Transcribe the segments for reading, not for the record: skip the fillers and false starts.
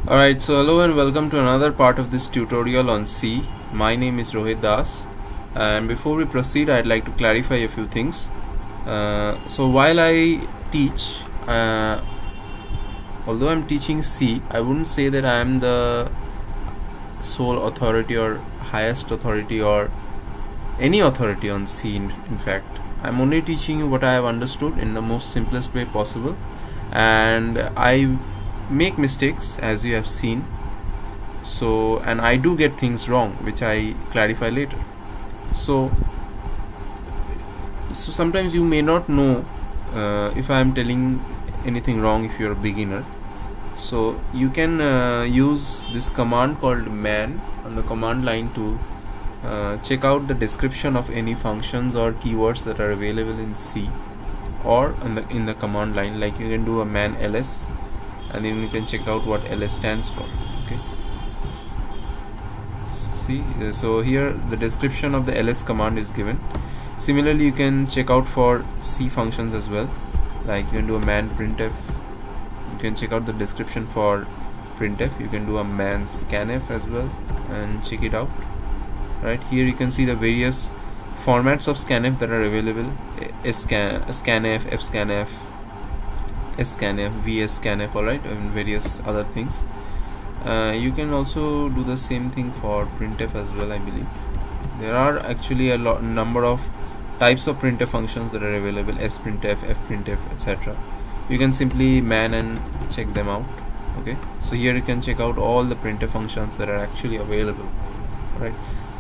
Alright, so hello and welcome to another part of this tutorial on C. My name is Rohit Das, and before we proceed I'd like to clarify a few things. So while I teach, although I'm teaching C, I wouldn't say that I am the sole authority or highest authority or any authority on C. In fact, I'm only teaching you what I have understood in the most simplest way possible, and I make mistakes as you have seen, and I do get things wrong which I clarify later. So sometimes you may not know if I am telling anything wrong if you're a beginner. So you can use this command called man on the command line to check out the description of any functions or keywords that are available in C or in the command line. Like you can do a man ls, and then you can check out what ls stands for. Okay, see, so here the description of the ls command is given. Similarly, you can check out for C functions as well. Like you can do a man printf, you can check out the description for printf. You can do a man scanf as well and check it out. Right here you can see the various formats of scanf that are available: scanf, fscanf, scanf, vscanf, alright, and various other things. You can also do the same thing for printf as well. I believe there are actually a number of types of printf functions that are available: sprintf, fprintf, etc. You can simply man and check them out. Okay, so here you can check out all the printf functions that are actually available. Right,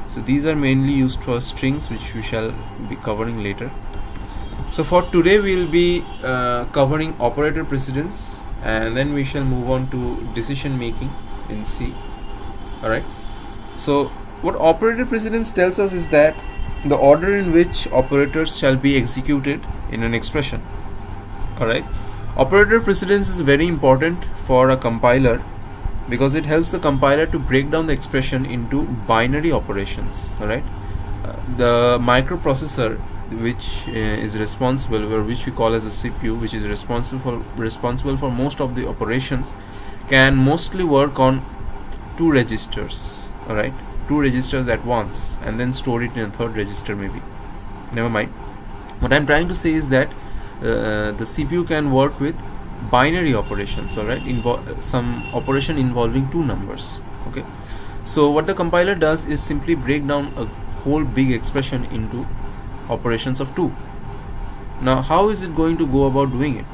so these are mainly used for strings, which we shall be covering later. So for today we will be covering operator precedence, and then we shall move on to decision making in C. Alright, so what operator precedence tells us is that the order in which operators shall be executed in an expression. Alright, operator precedence is very important for a compiler because it helps the compiler to break down the expression into binary operations. Alright, the microprocessor which is responsible, or which we call as a CPU, which is responsible for most of the operations, can mostly work on two registers. Alright, two registers at once, and then store it in a third register maybe. Never mind. What I'm trying to say is that the CPU can work with binary operations. Alright, some operation involving two numbers. Okay, so what the compiler does is simply break down a whole big expression into operations of two. Now how is it going to go about doing it?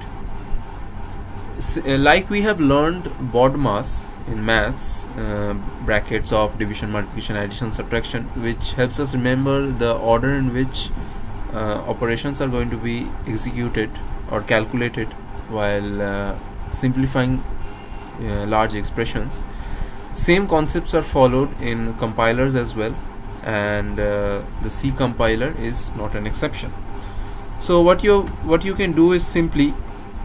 Like we have learned BODMAS in maths, brackets of division, multiplication, addition, subtraction, which helps us remember the order in which operations are going to be executed or calculated while simplifying large expressions. Same concepts are followed in compilers as well, and the C compiler is not an exception. So what you can do is simply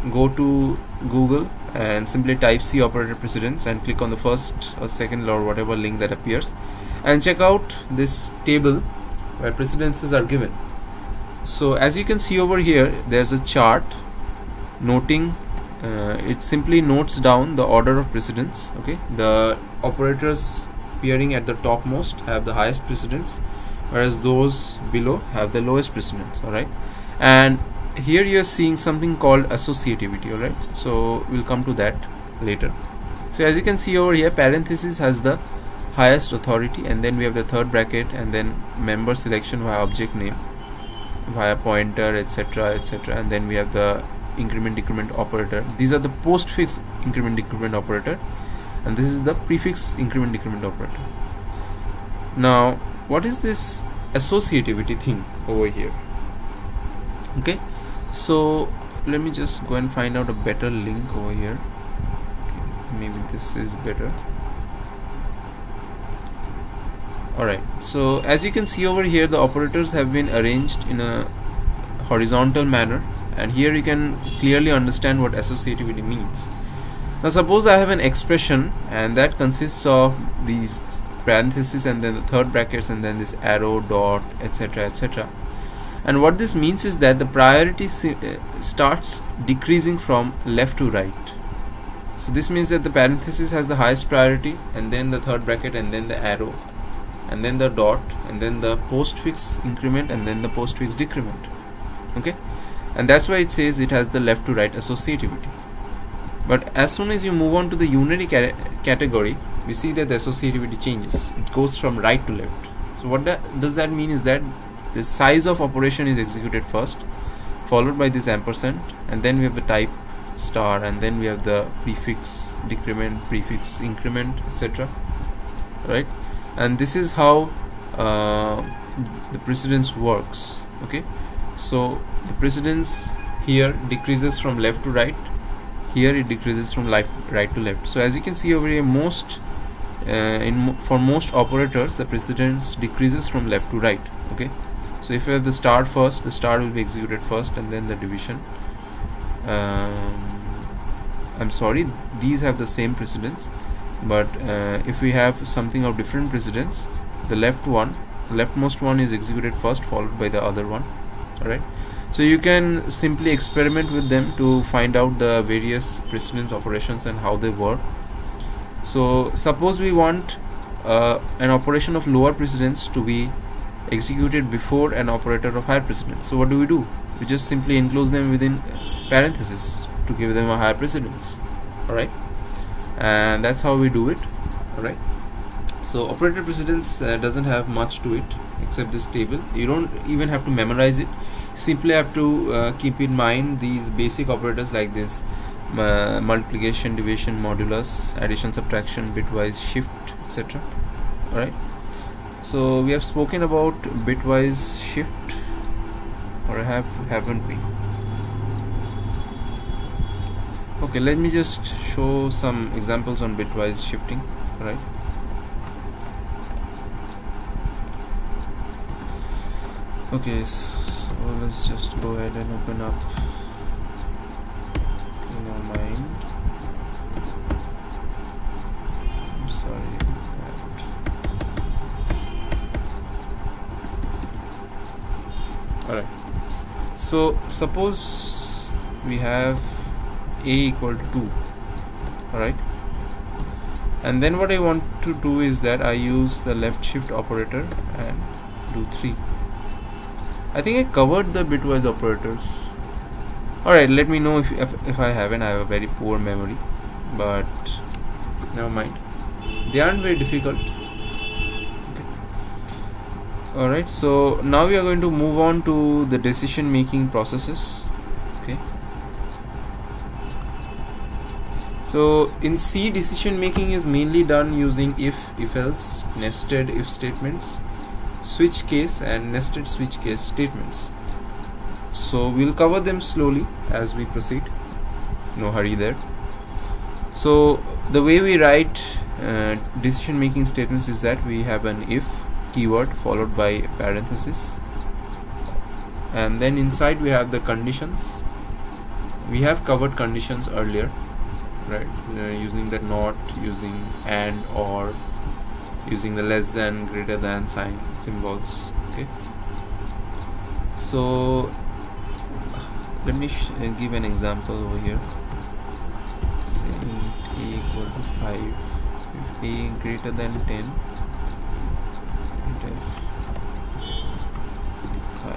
go to Google and simply type C operator precedence and click on the first or second or whatever link that appears, and check out this table where precedences are given. So as you can see over here, there's a chart noting, it simply notes down the order of precedence. Okay, the operators appearing at the topmost have the highest precedence, whereas those below have the lowest precedence. Alright, and here you are seeing something called associativity. Alright, so we'll come to that later. So as you can see over here, parenthesis has the highest authority, and then we have the third bracket, and then member selection via object name, via pointer, etc., etc., and then we have the increment decrement operator. These are the postfix increment decrement operator, and this is the prefix increment decrement operator. Now what is this associativity thing over here? Okay, so let me just go and find out a better link over here. Okay, maybe this is better. Alright, so as you can see over here, the operators have been arranged in a horizontal manner, and here you can clearly understand what associativity means. Now suppose I have an expression, and that consists of these parentheses and then the third brackets and then this arrow, dot, etc., etc. And what this means is that the priority starts decreasing from left to right. So this means that the parenthesis has the highest priority, and then the third bracket, and then the arrow, and then the dot, and then the postfix increment, and then the postfix decrement. Okay, and that's why it says it has the left to right associativity. But as soon as you move on to the unary category, we see that the associativity changes. It goes from right to left. So what does that mean is that the size of operation is executed first, followed by this ampersand, and then we have the type star, and then we have the prefix decrement, prefix increment, etc. Right? And this is how the precedence works. Okay, so the precedence here decreases from left to right, here it decreases from right to left. So as you can see over here, for most operators the precedence decreases from left to right. Okay, so if you have the star first, the star will be executed first, and then the division. I'm sorry, these have the same precedence, but if we have something of different precedence, the leftmost one is executed first, followed by the other one. Alright, so you can simply experiment with them to find out the various precedence operations and how they work. So suppose we want an operation of lower precedence to be executed before an operator of higher precedence. So what do? We just simply enclose them within parentheses to give them a higher precedence. Alright, and that's how we do it. Alright, so operator precedence doesn't have much to it except this table. You don't even have to memorize it. Simply have to keep in mind these basic operators like this: multiplication, division, modulus, addition, subtraction, bitwise shift, etc. Alright, so we have spoken about bitwise shift, or haven't we? Okay, let me just show some examples on bitwise shifting. Right, okay, so let's just go ahead and open up in our mind. I'm sorry. Alright, so suppose we have a equal to 2. Alright, and then what I want to do is that I use the left shift operator and do 3. I think I covered the bitwise operators. Alright, let me know if I haven't. I have a very poor memory, but never mind, they aren't very difficult. Okay. Alright, so now we are going to move on to the decision making processes. Okay, so in C, decision making is mainly done using if else, nested if statements, switch case, and nested switch case statements. So we'll cover them slowly as we proceed, no hurry there. So the way we write decision making statements is that we have an if keyword followed by parenthesis, and then inside we have the conditions. We have covered conditions earlier, right, using the not, using and, or, using the less than, greater than sign symbols. Okay, so let me give an example over here, saying a equal to 5, if a greater than 10, enter 5,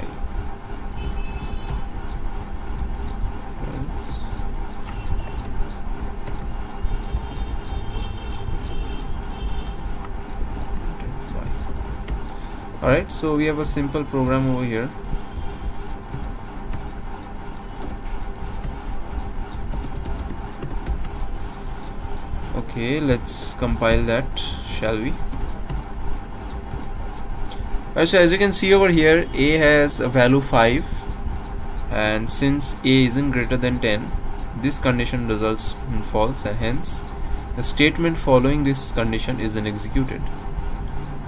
else enter y. Alright, so we have a simple program over here. Okay, let's compile that, shall we? Alright, so as you can see over here, a has a value 5, and since a isn't greater than 10, this condition results in false, and hence the statement following this condition isn't executed.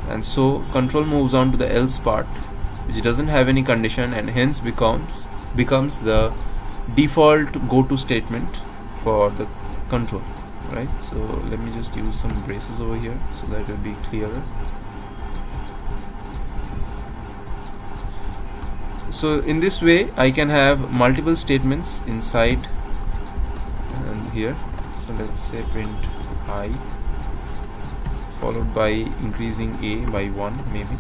And so control moves on to the else part, which doesn't have any condition and hence becomes the default go-to statement for the control. Right, so let me just use some braces over here so that it will be clearer. So in this way I can have multiple statements inside and here, So let's say print I followed by increasing a by 1 maybe.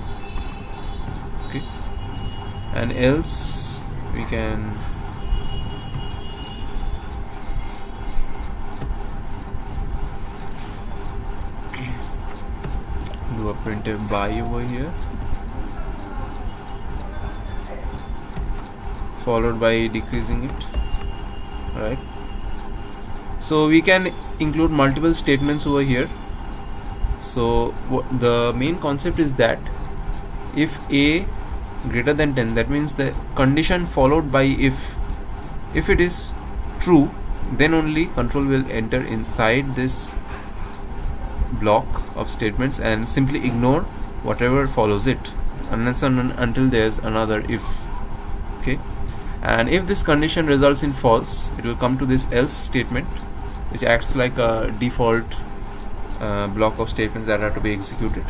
Okay, and else we can do a printf by over here followed by decreasing it, right? So we can include multiple statements over here. So the main concept is that if a greater than 10, that means the condition followed by if it is true, then only control will enter inside this block of statements and simply ignore whatever follows it unless and until there's another if. Okay, and if this condition results in false, it will come to this else statement, which acts like a default block of statements that are to be executed.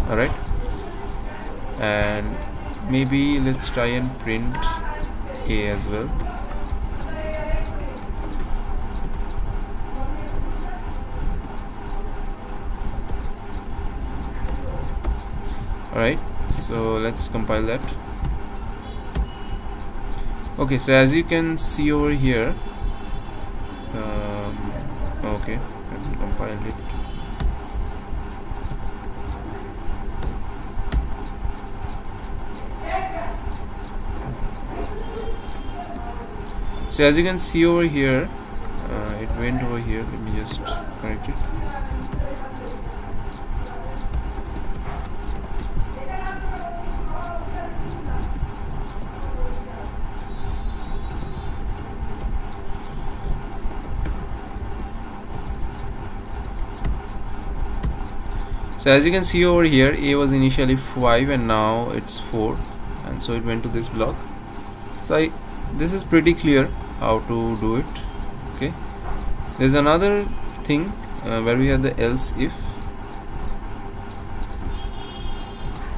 Alright, and maybe let's try and print a as well. Alright, so let's compile that. Okay, so as you can see over here, okay, let me compile it. So as you can see over here, it went over here. Let me just correct it. So as you can see over here, a was initially 5 and now it's 4, and so it went to this block. So this is pretty clear how to do it. Okay, there's another thing where we have the else if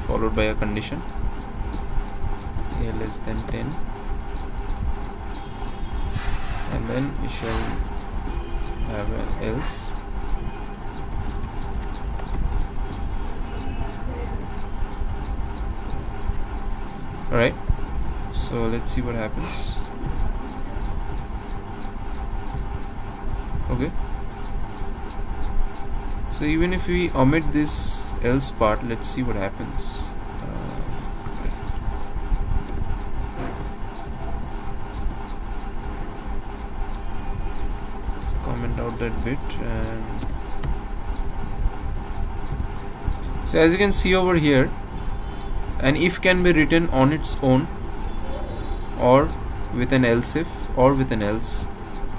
followed by a condition a less than 10, and then we shall have an else. Alright, so let's see what happens. Okay, so even if we omit this else part, let's see what happens. Let's comment out that bit. And so as you can see over here, an if can be written on its own or with an else if or with an else.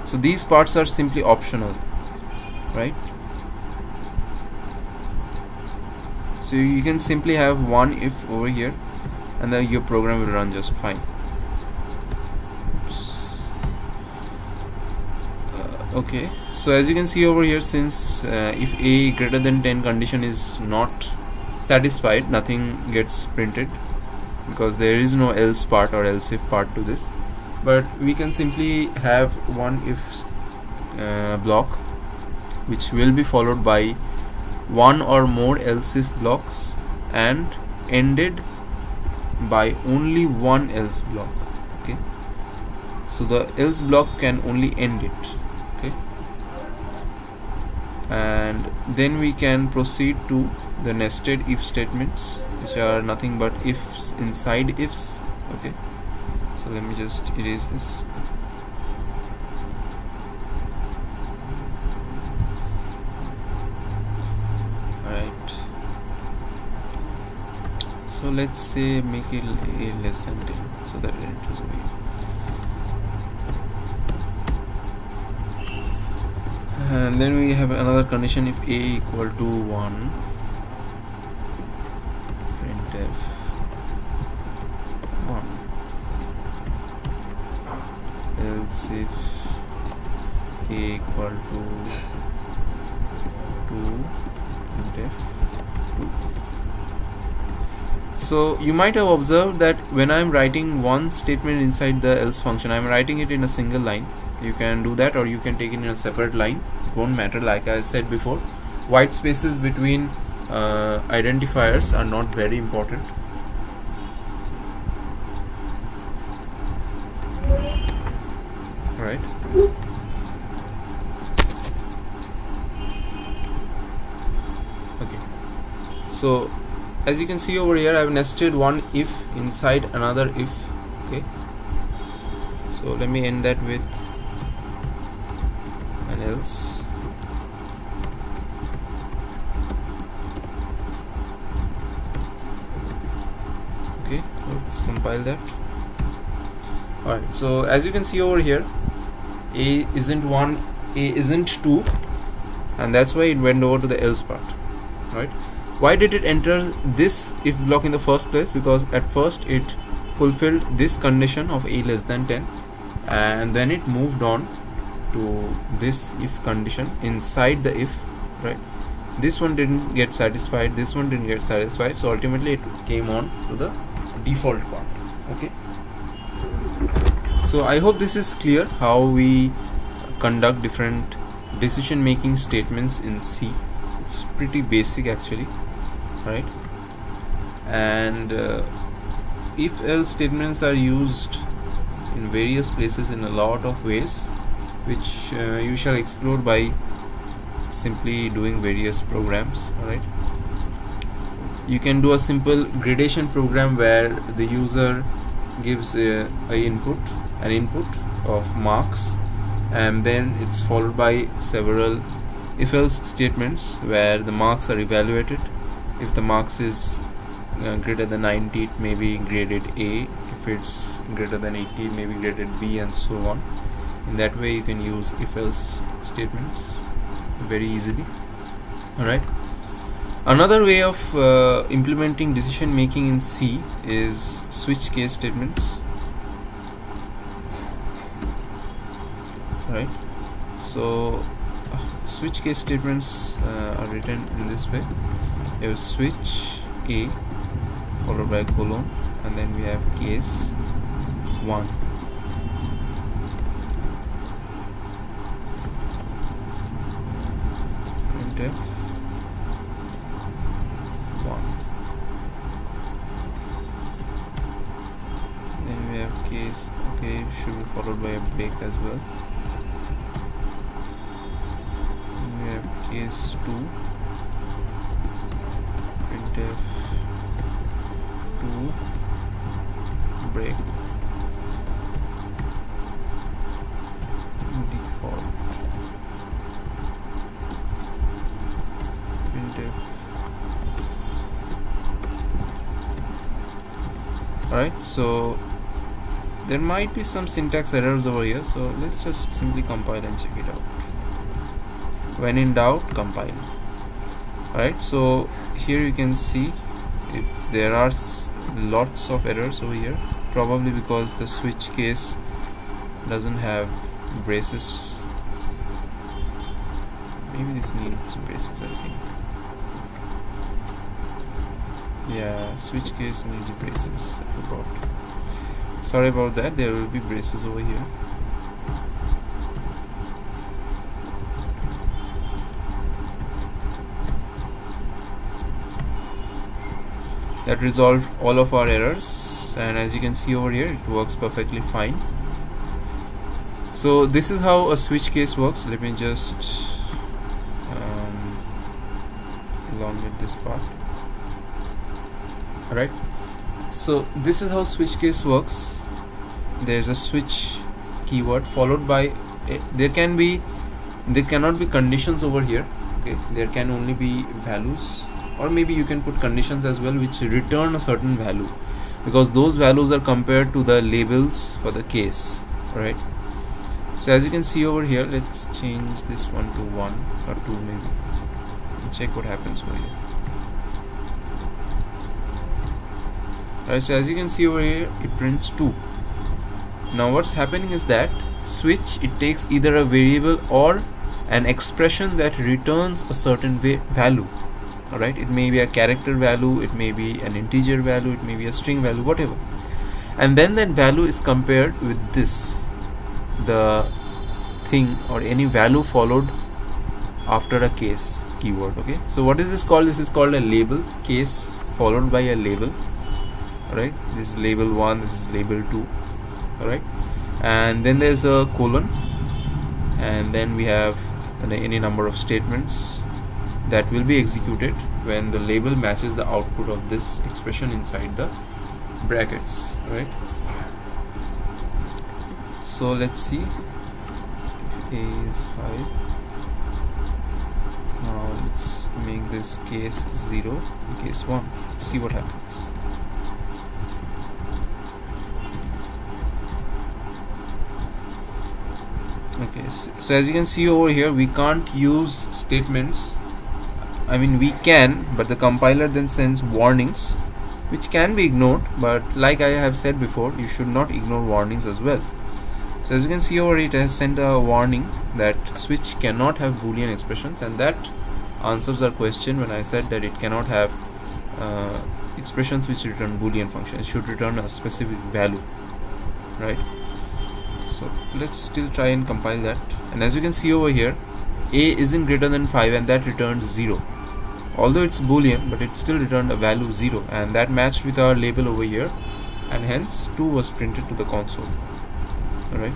So these parts are simply optional, right? So you can simply have one if over here and then your program will run just fine. Okay, so as you can see over here, since if a greater than 10 condition is not satisfied, nothing gets printed because there is no else part or else if part to this, but we can simply have one if block which will be followed by one or more else if blocks and ended by only one else block. Okay, so the else block can only end it. Okay, and then we can proceed to the nested if statements, which are nothing but ifs inside ifs. Okay, so let me just erase this. Alright, so let's say make it a less than 10 so that it enters away. And then we have another condition, if a equal to 1, printf 1, else if a equal to 2, printf 2. So you might have observed that when I am writing one statement inside the else function, I am writing it in a single line, You can do that, or you can take it in a separate line. It won't matter. Like I said before, white spaces between identifiers are not very important. Right. Okay, so as you can see over here, I've nested one if inside another if. Okay, so let me end that with an else. Okay, let's compile that. Alright, so as you can see over here, A isn't 1, A isn't 2, and that's why it went over to the else part. Right? Why did it enter this if block in the first place? Because at first it fulfilled this condition of A less than 10, and then it moved on to this if condition inside the if. Right? This one didn't get satisfied, this one didn't get satisfied, so ultimately it came on to the default part. Okay, so I hope this is clear how we conduct different decision making statements in C. It's pretty basic actually, right? And if else statements are used in various places in a lot of ways, which you shall explore by simply doing various programs. Alright, you can do a simple gradation program where the user gives an input of marks, and then it's followed by several if else statements where the marks are evaluated. If the marks is greater than 90, it may be graded A. If it's greater than 80, it may be graded B, and so on. In that way you can use if else statements very easily. Alright, another way of implementing decision making in C is switch case statements. Right, so switch case statements are written in this way. You have switch A followed by colon, and then we have case 1. Printf 1. Then we have case, okay, should be followed by a break as well. We have case 2, printf 2 break default printf. Alright, so there might be some syntax errors over here, so let's just simply compile and check it out. When in doubt, compile. Alright, so here you can see there are lots of errors over here, probably because the switch case doesn't have braces. Maybe this needs braces, I think. Yeah, switch case needs braces. I forgot. Sorry about that, there will be braces over here. That resolved all of our errors, and as you can see over here, it works perfectly fine. So this is how a switch case works. Let me just elongate this part. Alright, so this is how switch case works. There's a switch keyword followed by there cannot be conditions over here. Okay, there can only be values, or maybe you can put conditions as well which return a certain value, because those values are compared to the labels for the case. Right, so as you can see over here, let's change this one to 1 or 2 maybe, and check what happens over here. Alright, so as you can see over here, it prints 2. Now what's happening is that switch, it takes either a variable or an expression that returns a certain value. Alright, it may be a character value, it may be an integer value, it may be a string value, whatever, and then that value is compared with this, the thing or any value followed after a case keyword. Okay, so what is this called? This is called a label. Case followed by a label. Alright, this is label 1, this is label 2. Alright, and then there's a colon, and then we have any number of statements that will be executed when the label matches the output of this expression inside the brackets. Right, so let's see. A is 5. Now let's make this case 0 and case 1. See what happens. Okay, so as you can see over here, we can't use statements. I mean, we can, but the compiler then sends warnings which can be ignored, but like I have said before, you should not ignore warnings as well. So as you can see over here, it has sent a warning that switch cannot have boolean expressions, and that answers our question when I said that it cannot have expressions which return boolean functions. It should return a specific value, right? So let's still try and compile that, and as you can see over here, a isn't greater than 5, and that returns 0. Although it's boolean, but it still returned a value 0, and that matched with our label over here, and hence 2 was printed to the console. Alright,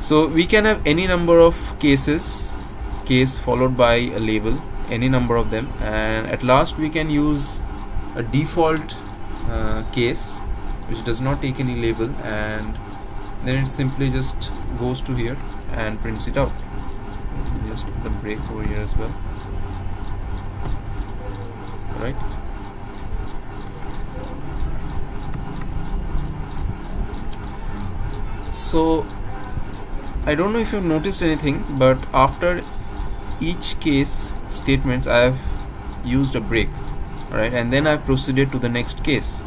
so we can have any number of cases, case followed by a label, any number of them, and at last we can use a default case which does not take any label, and then it simply just goes to here and prints it out. Just put a break over here as well. Right, so I don't know if you've noticed anything, but after each case statements I have used a break. Alright, and then I've proceeded to the next case.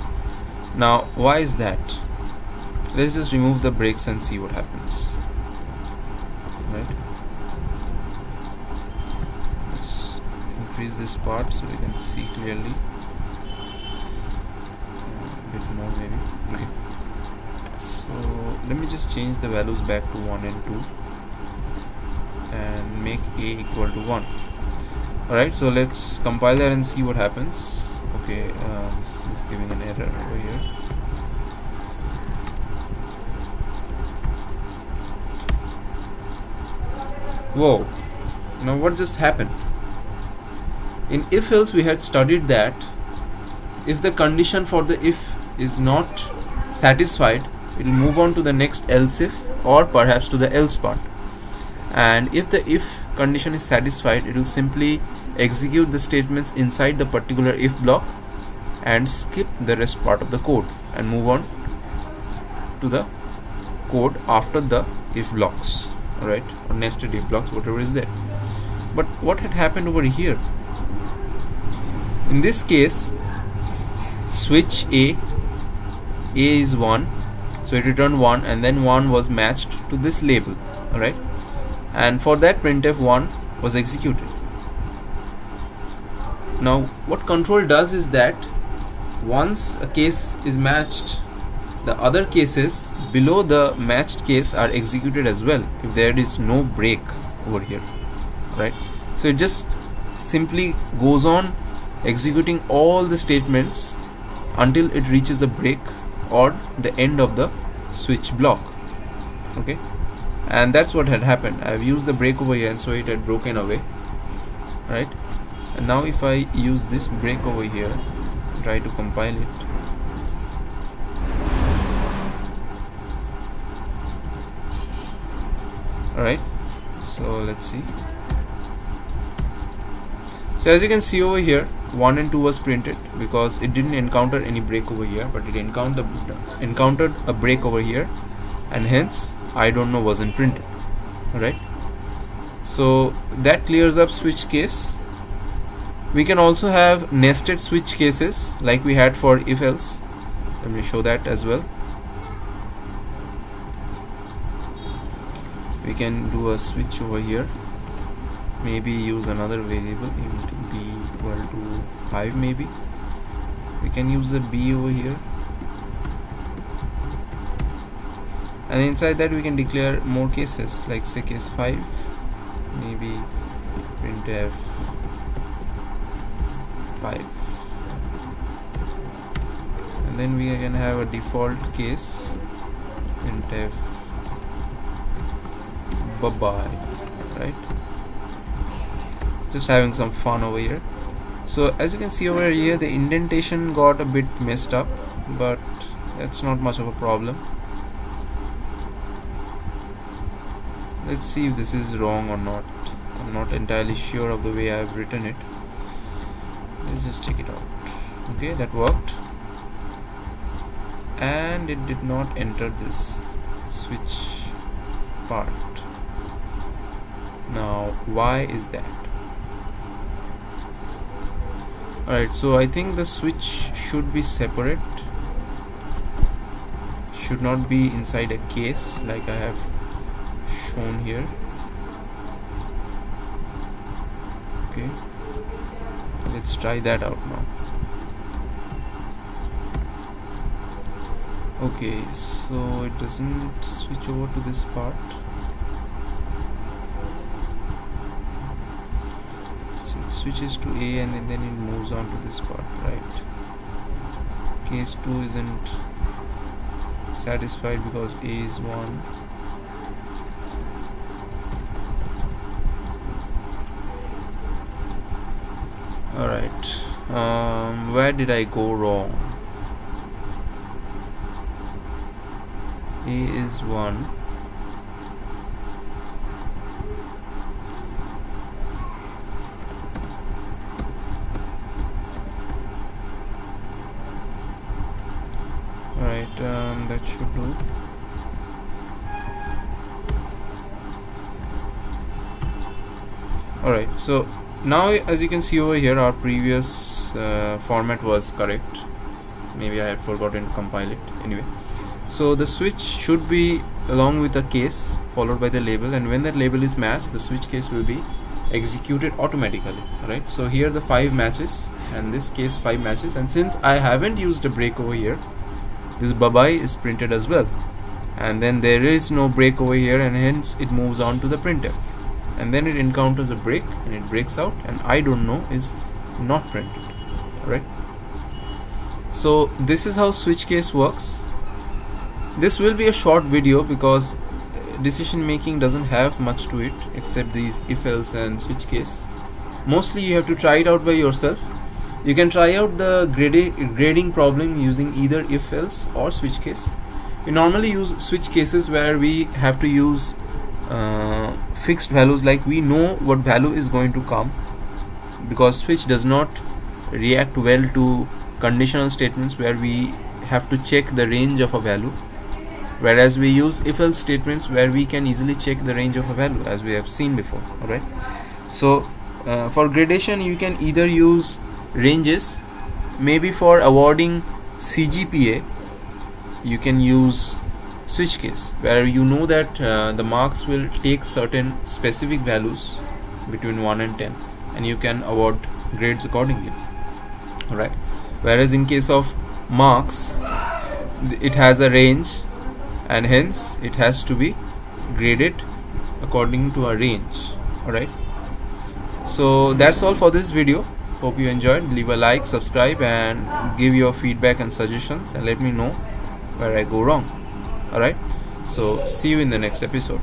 Now why is that? Let's just remove the breaks and see what happens. Right, let's increase this part so we can see clearly a bit more maybe. Okay, so let me just change the values back to 1 and 2 and make a equal to 1. Alright, so let's compile that and see what happens. Okay, this is giving an error over here. Whoa, now what just happened? In if else we had studied that if the condition for the if is not satisfied, it will move on to the next else if, or perhaps to the else part, and if the if condition is satisfied, it will simply execute the statements inside the particular if block and skip the rest part of the code and move on to the code after the if blocks. Alright, or nested if blocks, whatever is there. But what had happened over here? In this case, switch A is 1, so it returned 1, and then 1 was matched to this label. Alright, and for that printf 1 was executed. Now what control does is that once a case is matched, the other cases below the matched case are executed as well if there is no break over here. Right, so it just simply goes on executing all the statements until it reaches the break or the end of the switch block. Okay, and that's what had happened. I've used the break over here, and so it had broken away. Right, and now if I use this break over here, try to compile it. Alright, so let's see. So as you can see over here, 1 and 2 was printed because it didn't encounter any break over here, but it encountered a break over here, and hence I don't know wasn't printed. Alright, so that clears up switch case. We can also have nested switch cases like we had for if else. Let me show that as well. We can do a switch over here, maybe use another variable, int b equal to 5 maybe. We can use a b over here, and inside that we can declare more cases, like say case 5, maybe printf 5, and then we can have a default case printf bye bye, right? Just having some fun over here. So as you can see over here, the indentation got a bit messed up, but that's not much of a problem. Let's see if this is wrong or not. I'm not entirely sure of the way I've written it. Let's just check it out. Okay, that worked, and it did not enter this switch part. Now why is that? Alright, so I think the switch should be separate, should not be inside a case like I have shown here. Okay, let's try that out now. Okay, so it doesn't switch over to this part. So it switches to A and then it moves on to this part, right? Case 2 isn't satisfied because A is 1. Alright, where did I go wrong? A is 1. Alright, that should do. Alright, so now as you can see over here, our previous format was correct. Maybe I had forgotten to compile it. Anyway, so the switch should be along with a case followed by the label, and when that label is matched, the switch case will be executed automatically. Right, so here the 5 matches and this case 5 matches, and since I haven't used a break over here, this bye bye is printed as well, and then there is no break over here, and hence it moves on to the printf, and then it encounters a break and it breaks out, and I don't know is not printed. Right, so this is how switch case works. This will be a short video because decision making doesn't have much to it except these if else and switch case. Mostly you have to try it out by yourself. You can try out the grading problem using either if else or switch case. We normally use switch cases where we have to use fixed values, like we know what value is going to come, because switch does not react well to conditional statements where we have to check the range of a value, whereas we use if else statements where we can easily check the range of a value, as we have seen before. Alright, so for gradation you can either use ranges. Maybe for awarding CGPA you can use switch case, where you know that the marks will take certain specific values between 1 and 10, and you can award grades accordingly. Alright, whereas in case of marks, it has a range, and hence it has to be graded according to a range. Alright, so that's all for this video. Hope you enjoyed. Leave a like, subscribe, and give your feedback and suggestions, and let me know where I go wrong. Alright, so see you in the next episode.